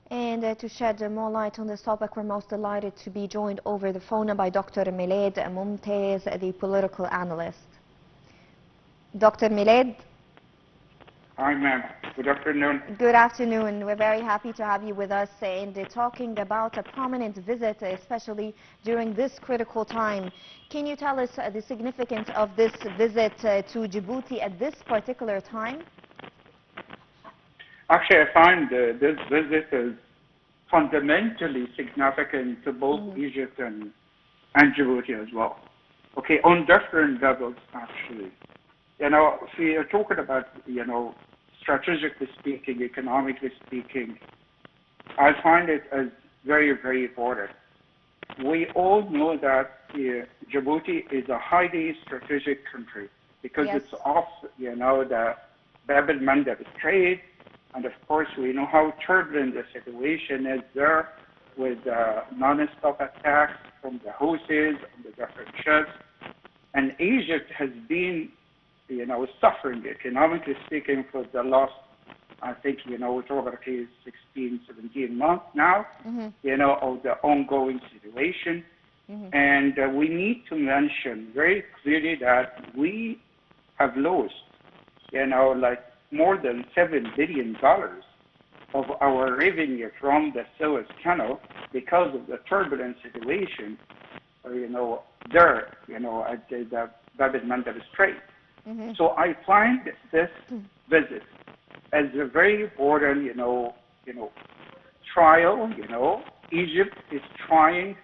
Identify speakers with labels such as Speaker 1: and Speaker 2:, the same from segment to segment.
Speaker 1: And to shed more light on this topic, we're most delighted to be joined over the phone by Dr. Milad Momtaz, the political analyst. Dr. Milad.
Speaker 2: Hi, ma'am. Good afternoon.
Speaker 1: Good afternoon. We're very happy to have you with us and talking about a prominent visit, especially during this critical time. Can you tell us the significance of this visit to Djibouti at this particular time?
Speaker 2: Actually, I find this visit is fundamentally significant to both Egypt and Djibouti as well. Okay, on different levels, actually. You know, if we are talking about, strategically speaking, economically speaking, I find it as very, very important. We all know that Djibouti is a highly strategic country because it's off, the Bab el-Mandeb Strait, and of course we know how turbulent the situation is there with non-stop attacks from the Houthis on the different ships. And Egypt has been suffering, economically speaking, for the last, I think, it's over 16, 17 months now, of the ongoing situation. And we need to mention very clearly that we have lost, like more than $7 billion of our revenue from the Suez Canal because of the turbulent situation, there, at the Bab el-Mandeb Strait. So I find this visit as a very important, trial. Egypt is trying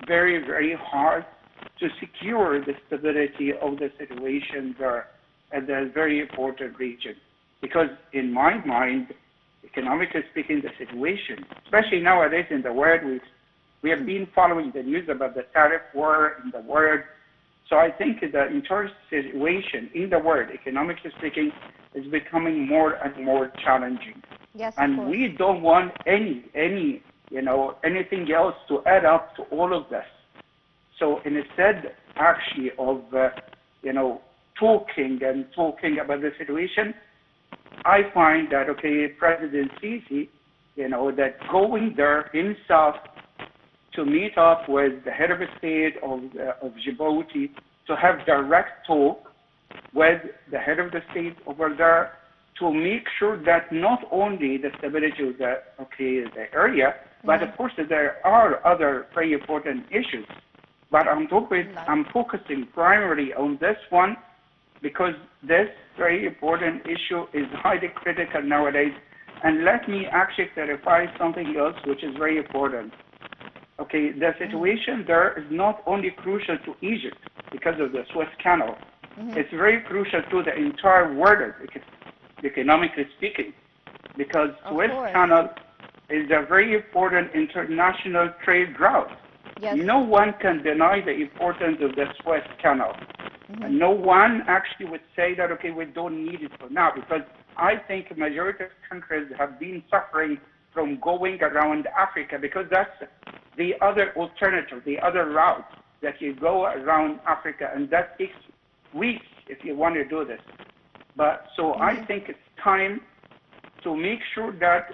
Speaker 2: very, very hard to secure the stability of the situation there at a very important region. Because in my mind, economically speaking, the situation, especially nowadays in the world, we have been following the news about the tariff war in the world. So I think the entire situation in the world, economically speaking, is becoming more and more challenging.
Speaker 1: Yes,
Speaker 2: and we don't want anything else to add up to all of this. So instead, actually, of talking about the situation, I find that President Sisi, that going there himself to meet up with the head of state of Djibouti, to have direct talk with the head of the state over there, to make sure that not only the stability of the area, but of course there are other very important issues. But I'm focusing primarily on this one because this very important issue is highly critical nowadays. And let me actually clarify something else which is very important. The situation there is not only crucial to Egypt because of the Suez Canal. It's very crucial to the entire world, economically speaking, because Suez Canal is a very important international trade route.
Speaker 1: Yes.
Speaker 2: No one can deny the importance of the Suez Canal. And no one actually would say that, we don't need it for now, because I think a majority of countries have been suffering from going around Africa, because that's the other alternative, the other route that you go around Africa, and that takes weeks if you want to do this. But so I think it's time to make sure that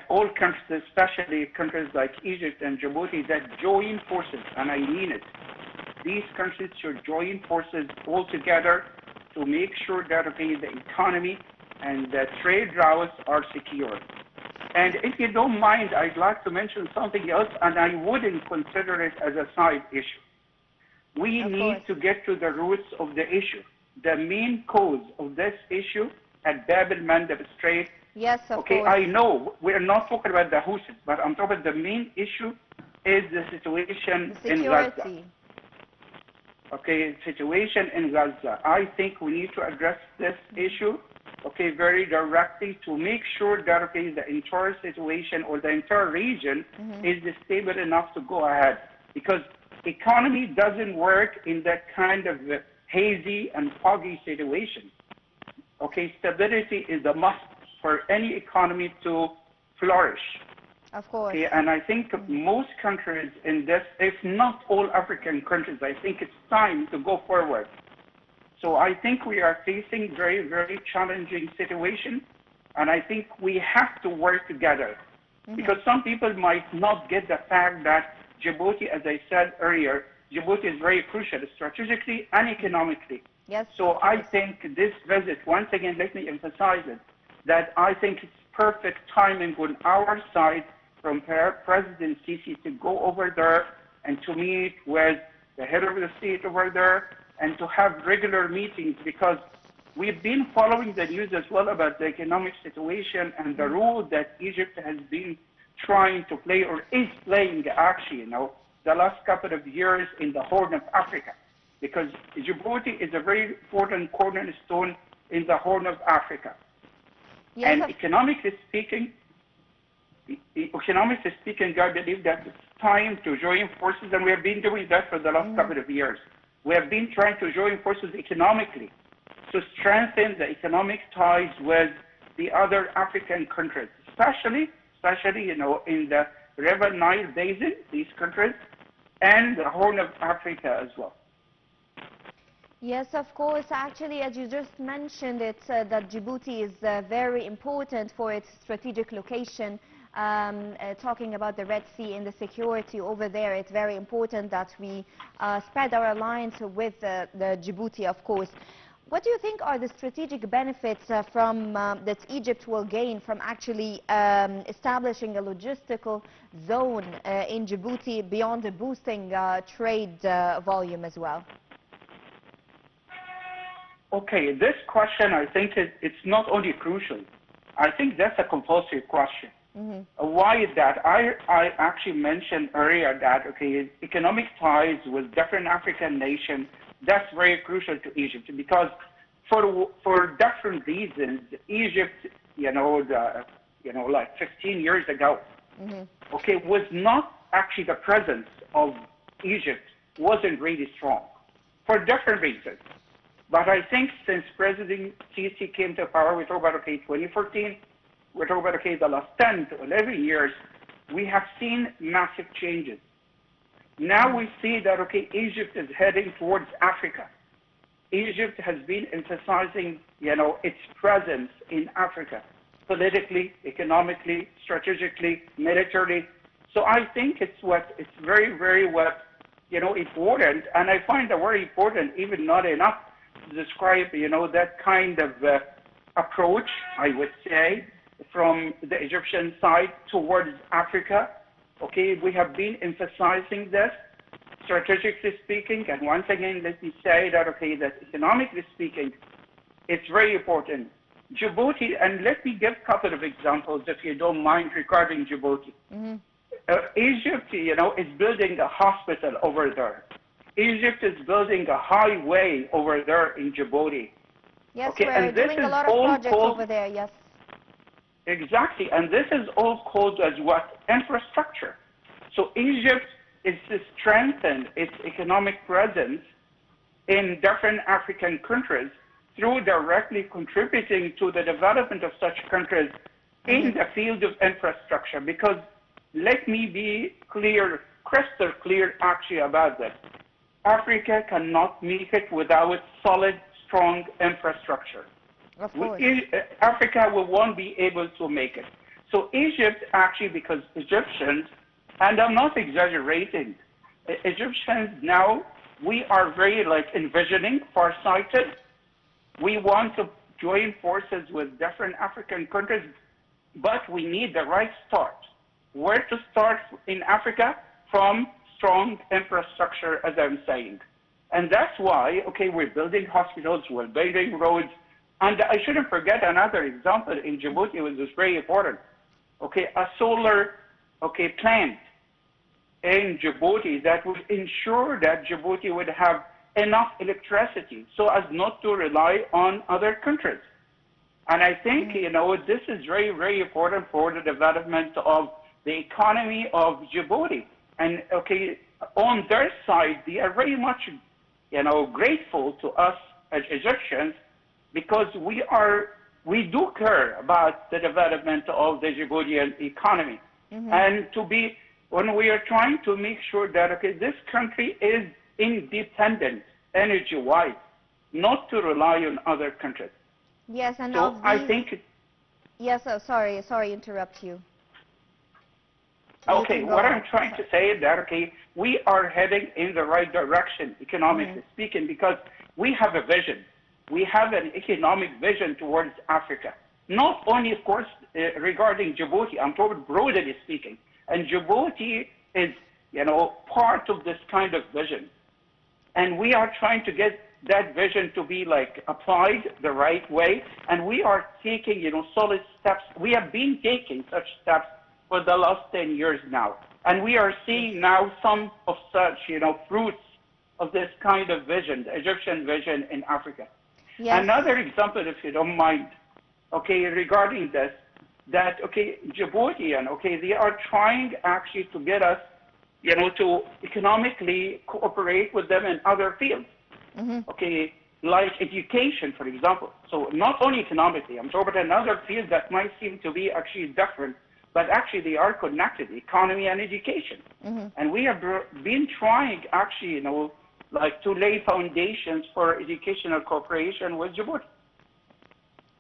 Speaker 2: all countries, especially countries like Egypt and Djibouti, that join forces, and I mean it. These countries should join forces all together to make sure that the economy and the trade routes are secure. And if you don't mind, I'd like to mention something else, and I wouldn't consider it as a side issue. We need to get to the roots of the issue. The main cause of this issue at Bab el-Mandeb Strait.
Speaker 1: Yes, of course.
Speaker 2: I know we're not talking about the Houthis, but I'm talking about the main issue is the situation in Gaza. Situation in Gaza. I think we need to address this issue, very directly to make sure that, the entire situation or the entire region is stable enough to go ahead. Because economy doesn't work in that kind of hazy and foggy situation. Stability is a must for any economy to flourish.
Speaker 1: Of course.
Speaker 2: And I think most countries in this, if not all African countries, I think it's time to go forward. So I think we are facing very, very challenging situation, and I think we have to work together. Because some people might not get the fact that Djibouti, as I said earlier, Djibouti is very crucial strategically and economically.
Speaker 1: Yes.
Speaker 2: So I think this visit, once again, let me emphasize it, that I think it's perfect timing on our side from President Sisi to go over there and to meet with the head of the state over there and to have regular meetings, because we've been following the news as well about the economic situation and the role that Egypt has been trying to play, or is playing actually, the last couple of years in the Horn of Africa. Because Djibouti is a very important cornerstone in the Horn of Africa.
Speaker 1: Yes,
Speaker 2: and economically speaking, I believe that it's time to join forces, and we have been doing that for the last couple of years. We have been trying to join forces economically to strengthen the economic ties with the other African countries, especially in the River Nile Basin, these countries, and the Horn of Africa as well.
Speaker 1: Yes, of course. Actually, as you just mentioned, it's that Djibouti is very important for its strategic location. Talking about the Red Sea and the security over there, it's very important that we spread our alliance with the Djibouti, of course. What do you think are the strategic benefits that Egypt will gain from actually establishing a logistical zone in Djibouti beyond the boosting trade volume as well?
Speaker 2: Okay, this question, I think it's not only crucial. I think that's a compulsory question. Why is that? I actually mentioned earlier that, okay, economic ties with different African nations, that's very crucial to Egypt, because for different reasons, Egypt, like 15 years ago, okay, was not actually, the presence of Egypt wasn't really strong for different reasons. But I think since President Sisi came to power, we talk about, okay, 2014, we talk about, okay, the last 10 to 11 years, we have seen massive changes. Now we see that, okay, Egypt is heading towards Africa. Egypt has been emphasizing, its presence in Africa, politically, economically, strategically, militarily. So I think it's very, very important, and I find the word important even not enough to describe, that kind of approach, I would say, from the Egyptian side towards Africa. Okay, we have been emphasizing this, strategically speaking, and once again, let me say that, okay, that economically speaking, it's very important. Djibouti, and let me give a couple of examples, if you don't mind, regarding Djibouti. Egypt, is building a hospital over there. Egypt is building a highway over there in Djibouti.
Speaker 1: Yes, okay, we're doing a lot of projects over there, yes.
Speaker 2: Exactly, and this is all called as what? Infrastructure. So Egypt is to strengthen its economic presence in different African countries through directly contributing to the development of such countries in the field of infrastructure. Because let me be clear, crystal clear actually about this. Africa cannot make it without solid, strong infrastructure.
Speaker 1: Of course.
Speaker 2: Africa won't be able to make it. So Egypt actually, because Egyptians, and I'm not exaggerating, Egyptians now, we are very envisioning, farsighted. We want to join forces with different African countries, but we need the right start. Where to start in Africa? From strong infrastructure, as I'm saying. And that's why, okay, we're building hospitals, we're building roads, and I shouldn't forget another example in Djibouti, which is very important. Okay, a solar, plant in Djibouti that would ensure that Djibouti would have enough electricity so as not to rely on other countries. And I think, this is very, very important for the development of the economy of Djibouti. And, okay, on their side, they are very much, grateful to us as Egyptians, because we do care about the development of the Djiboutian economy. And when we are trying to make sure that, okay, this country is independent energy-wise, not to rely on other countries.
Speaker 1: Yes, and
Speaker 2: so I think...
Speaker 1: Yes, sorry to interrupt you. You
Speaker 2: Okay,
Speaker 1: can go
Speaker 2: what I'm
Speaker 1: on.
Speaker 2: trying to say is that, okay, we are heading in the right direction, economically speaking, because we have a vision. We have an economic vision towards Africa. Not only, of course, regarding Djibouti, I'm talking broadly speaking. And Djibouti is, part of this kind of vision. And we are trying to get that vision to be like applied the right way. And we are taking, solid steps. We have been taking such steps for the last 10 years now. And we are seeing now some of such, fruits of this kind of vision, the Egyptian vision in Africa.
Speaker 1: Yes.
Speaker 2: Another example, if you don't mind, okay, regarding this, that, okay, Djiboutian, okay, they are trying actually to get us, to economically cooperate with them in other fields, okay, like education, for example. So not only economically, I'm talking about another field that might seem to be actually different, but actually they are connected, economy and education. And we have been trying actually, to lay foundations for educational cooperation with Djibouti.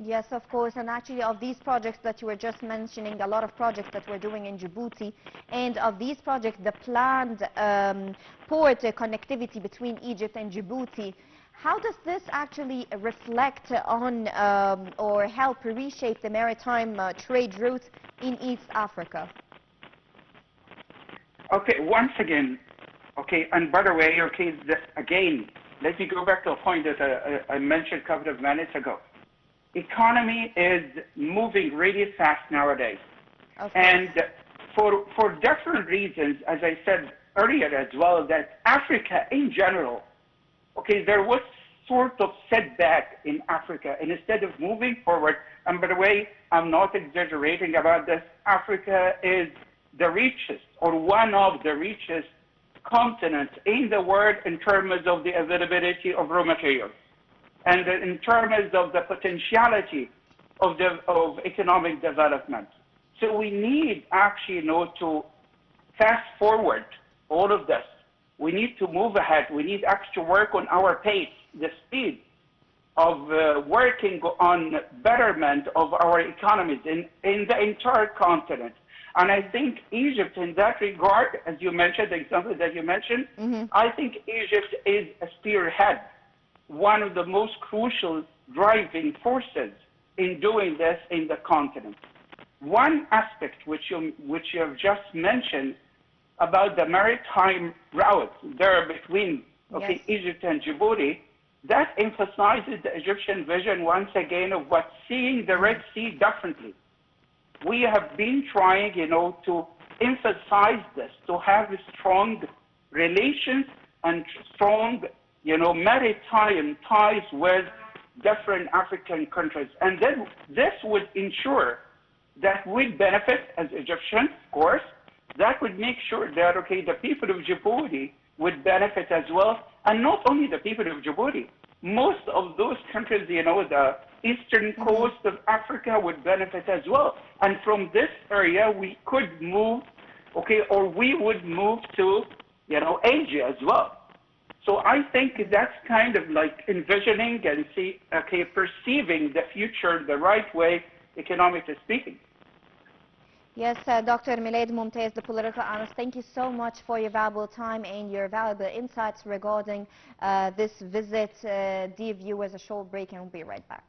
Speaker 1: Yes, of course, and actually of these projects that you were just mentioning, a lot of projects that we're doing in Djibouti, and of these projects, the planned port connectivity between Egypt and Djibouti, how does this actually reflect on or help reshape the maritime trade routes in East Africa?
Speaker 2: Okay, once again, okay, and by the way, okay, again, let me go back to a point that I mentioned a couple of minutes ago. Economy is moving really fast nowadays. And for different reasons, as I said earlier as well, that Africa in general, okay, there was sort of setback in Africa. And instead of moving forward, and by the way, I'm not exaggerating about this, Africa is the richest or one of the richest continents in the world in terms of the availability of raw materials. And in terms of the potentiality of economic development. So we need actually, to fast forward all of this. We need to move ahead. We need actually to work on our pace, the speed of working on betterment of our economies in the entire continent. And I think Egypt in that regard, as you mentioned, the example that you mentioned, I think Egypt is a spearhead, one of the most crucial driving forces in doing this in the continent. One aspect which you have just mentioned about the maritime route there between Egypt and Djibouti, that emphasizes the Egyptian vision once again of what seeing the Red Sea differently. We have been trying, to emphasize this, to have strong relations and strong maritime ties with different African countries. And then this would ensure that we benefit as Egyptians, of course. That would make sure that, okay, the people of Djibouti would benefit as well. And not only the people of Djibouti, most of those countries, the eastern coast of Africa would benefit as well. And from this area, we could move, okay, or we would move to, Asia as well. So I think that's kind of like envisioning and perceiving the future the right way, economically speaking.
Speaker 1: Yes, Dr. Milad Momtaz, the political analyst, thank you so much for your valuable time and your valuable insights regarding this visit. Dear viewers, a short break and we'll be right back.